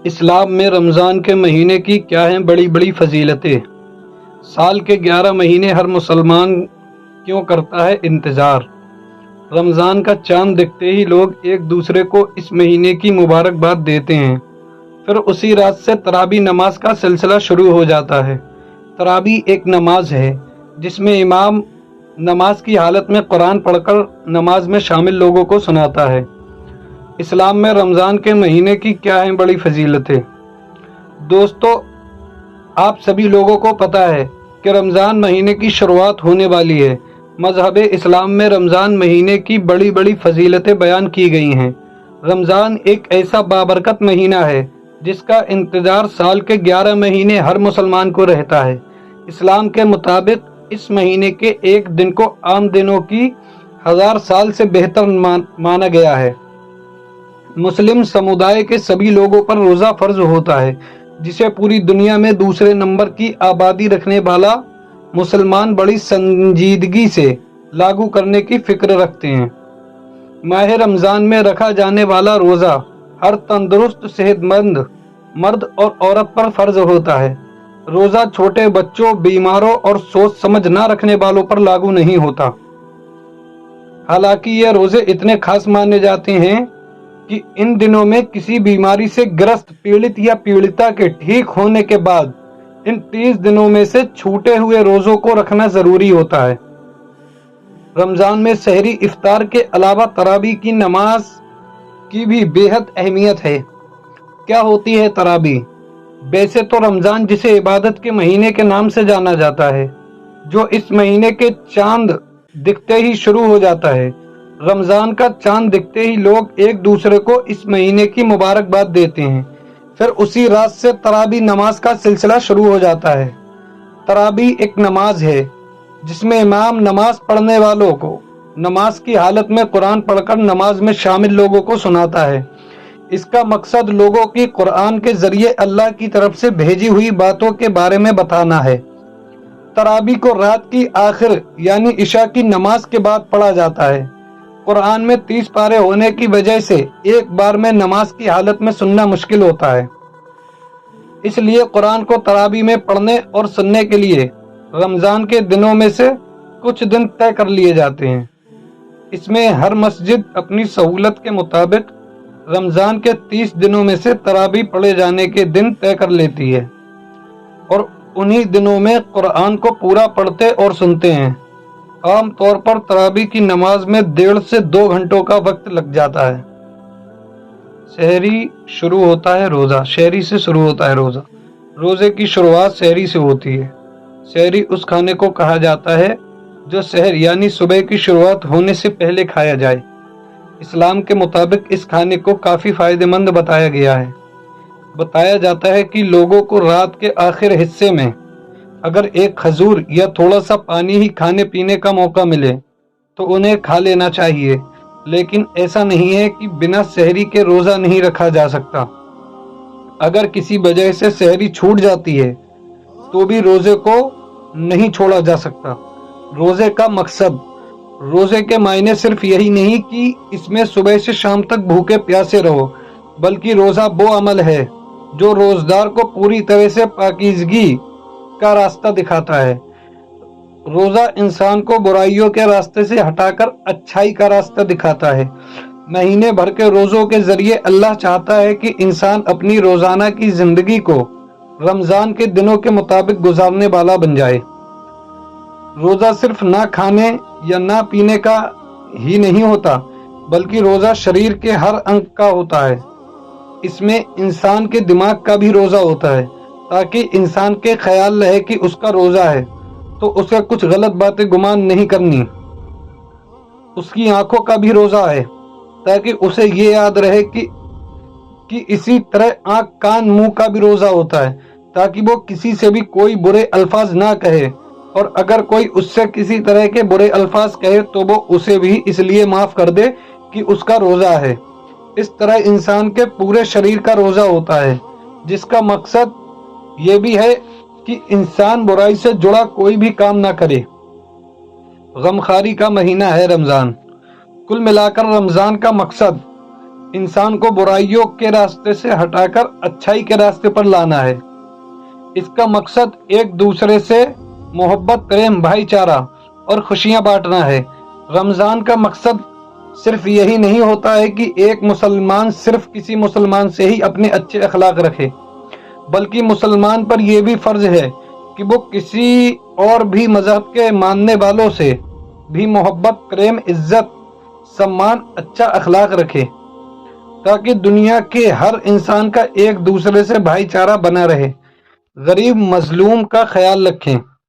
اسلام میں رمضان کے مہینے کی کیا ہیں بڑی بڑی فضیلتیں؟ سال کے 11 مہینے ہر مسلمان کیوں کرتا ہے انتظار؟ رمضان کا چاند دکھتے ہی لوگ ایک دوسرے کو اس مہینے کی مبارکباد دیتے ہیں۔ پھر اسی رات سے تراویح نماز کا سلسلہ شروع ہو جاتا ہے۔ تراویح ایک نماز ہے جس میں امام نماز کی حالت میں قرآن پڑھ کر نماز میں شامل لوگوں کو سناتا ہے۔ اسلام میں رمضان کے مہینے کی کیا ہیں بڑی فضیلتیں؟ دوستو، آپ سبھی لوگوں کو پتہ ہے کہ رمضان مہینے کی شروعات ہونے والی ہے۔ مذہب اسلام میں رمضان مہینے کی بڑی بڑی فضیلتیں بیان کی گئی ہیں۔ رمضان ایک ایسا بابرکت مہینہ ہے جس کا انتظار سال کے 11 مہینے ہر مسلمان کو رہتا ہے۔ اسلام کے مطابق اس مہینے کے ایک دن کو عام دنوں کی 1000 سال سے بہتر مانا گیا ہے۔ مسلم سمودائے کے سبھی لوگوں پر روزہ فرض ہوتا ہے، جسے پوری دنیا میں دوسرے نمبر کی آبادی رکھنے والا مسلمان بڑی سنجیدگی سے لاگو کرنے کی فکر رکھتے ہیں۔ ماہ رمضان میں رکھا جانے والا روزہ ہر تندرست صحت مند مرد اور عورت پر فرض ہوتا ہے۔ روزہ چھوٹے بچوں، بیماروں اور سوچ سمجھ نہ رکھنے والوں پر لاگو نہیں ہوتا۔ حالانکہ یہ روزے اتنے خاص مانے جاتے ہیں کہ ان دنوں میں کسی بیماری سے گرست پیڑت یا پیڑتا کے ٹھیک ہونے کے بعد ان 30 دنوں میں سے چھوٹے ہوئے روزوں کو رکھنا ضروری ہوتا ہے۔ رمضان میں سحری افطار کے علاوہ تراویح کی نماز کی بھی بے حد اہمیت ہے۔ کیا ہوتی ہے تراویح؟ ویسے تو رمضان جسے عبادت کے مہینے کے نام سے جانا جاتا ہے، جو اس مہینے کے چاند دکھتے ہی شروع ہو جاتا ہے۔ رمضان کا چاند دکھتے ہی لوگ ایک دوسرے کو اس مہینے کی مبارکباد دیتے ہیں۔ پھر اسی رات سے تراویح نماز کا سلسلہ شروع ہو جاتا ہے۔ تراویح ایک نماز ہے جس میں امام نماز پڑھنے والوں کو نماز کی حالت میں قرآن پڑھ کر نماز میں شامل لوگوں کو سناتا ہے۔ اس کا مقصد لوگوں کی قرآن کے ذریعے اللہ کی طرف سے بھیجی ہوئی باتوں کے بارے میں بتانا ہے۔ تراویح کو رات کی آخر یعنی عشاء کی نماز کے بعد پڑھا جاتا ہے۔ قرآن میں 30 پارے ہونے کی وجہ سے ایک بار میں نماز کی حالت میں سننا مشکل ہوتا ہے۔ اس لیے قرآن کو تراویح میں پڑھنے اور سننے کے لیے رمضان کے دنوں میں سے کچھ دن طے کر لیے جاتے ہیں۔ اس میں ہر مسجد اپنی سہولت کے مطابق رمضان کے 30 دنوں میں سے تراویح پڑھے جانے کے دن طے کر لیتی ہے اور انہی دنوں میں قرآن کو پورا پڑھتے اور سنتے ہیں۔ عام طور پر تراویح کی نماز میں 1.5 سے 2 گھنٹوں کا وقت لگ جاتا ہے۔ سحری سے شروع ہوتا ہے روزہ۔ روزے کی شروعات سحری سے ہوتی ہے۔ سحری اس کھانے کو کہا جاتا ہے جو سحر یعنی صبح کی شروعات ہونے سے پہلے کھایا جائے۔ اسلام کے مطابق اس کھانے کو کافی فائدہ مند بتایا گیا ہے۔ بتایا جاتا ہے کہ لوگوں کو رات کے آخر حصے میں اگر ایک کھجور یا تھوڑا سا پانی ہی کھانے پینے کا موقع ملے تو انہیں کھا لینا چاہیے، لیکن ایسا نہیں ہے کہ بنا سحری کے روزہ نہیں رکھا جا سکتا۔ اگر کسی وجہ سے سحری چھوٹ جاتی ہے تو بھی روزے کو نہیں چھوڑا جا سکتا۔ روزے کا مقصد، روزے کے معنی صرف یہی نہیں کہ اس میں صبح سے شام تک بھوکے پیاسے رہو، بلکہ روزہ وہ عمل ہے جو روزدار کو پوری طرح سے پاکیزگی کا راستہ دکھاتا ہے۔ روزہ انسان کو برائیوں کے راستے سے ہٹا کر اچھائی کا راستہ دکھاتا ہے۔ مہینے بھر کے روزوں کے ذریعے اللہ چاہتا ہے کہ انسان اپنی روزانہ کی زندگی کو رمضان کے دنوں کے مطابق گزارنے والا بن جائے۔ روزہ صرف نہ کھانے یا نہ پینے کا ہی نہیں ہوتا، بلکہ روزہ شریر کے ہر انگ کا ہوتا ہے۔ اس میں انسان کے دماغ کا بھی روزہ ہوتا ہے تاکہ انسان کے خیال رہے کہ اس کا روزہ ہے تو اسے کچھ غلط باتیں گمان نہیں کرنی۔ اس کی آنکھوں کا بھی روزہ ہے تاکہ اسے یہ یاد رہے کہ اسی طرح آنکھ کان منہ کا بھی روزہ ہوتا ہے تاکہ وہ کسی سے بھی کوئی برے الفاظ نہ کہے، اور اگر کوئی اس سے کسی طرح کے برے الفاظ کہے تو وہ اسے بھی اس لیے معاف کر دے کہ اس کا روزہ ہے۔ اس طرح انسان کے پورے شریر کا روزہ ہوتا ہے، جس کا مقصد یہ بھی ہے کہ انسان برائی سے جڑا کوئی بھی کام نہ کرے۔ غمخواری کا مہینہ ہے رمضان۔ کل ملا کر رمضان کا مقصد انسان کو برائیوں کے راستے سے ہٹا کر اچھائی کے راستے پر لانا ہے۔ اس کا مقصد ایک دوسرے سے محبت، پریم، بھائی چارہ اور خوشیاں بانٹنا ہے۔ رمضان کا مقصد صرف یہی نہیں ہوتا ہے کہ ایک مسلمان صرف کسی مسلمان سے ہی اپنے اچھے اخلاق رکھے، بلکہ مسلمان پر یہ بھی فرض ہے کہ وہ کسی اور بھی مذہب کے ماننے والوں سے بھی محبت، پریم، عزت، سمان، اچھا اخلاق رکھے، تاکہ دنیا کے ہر انسان کا ایک دوسرے سے بھائی چارہ بنا رہے، غریب مظلوم کا خیال رکھیں۔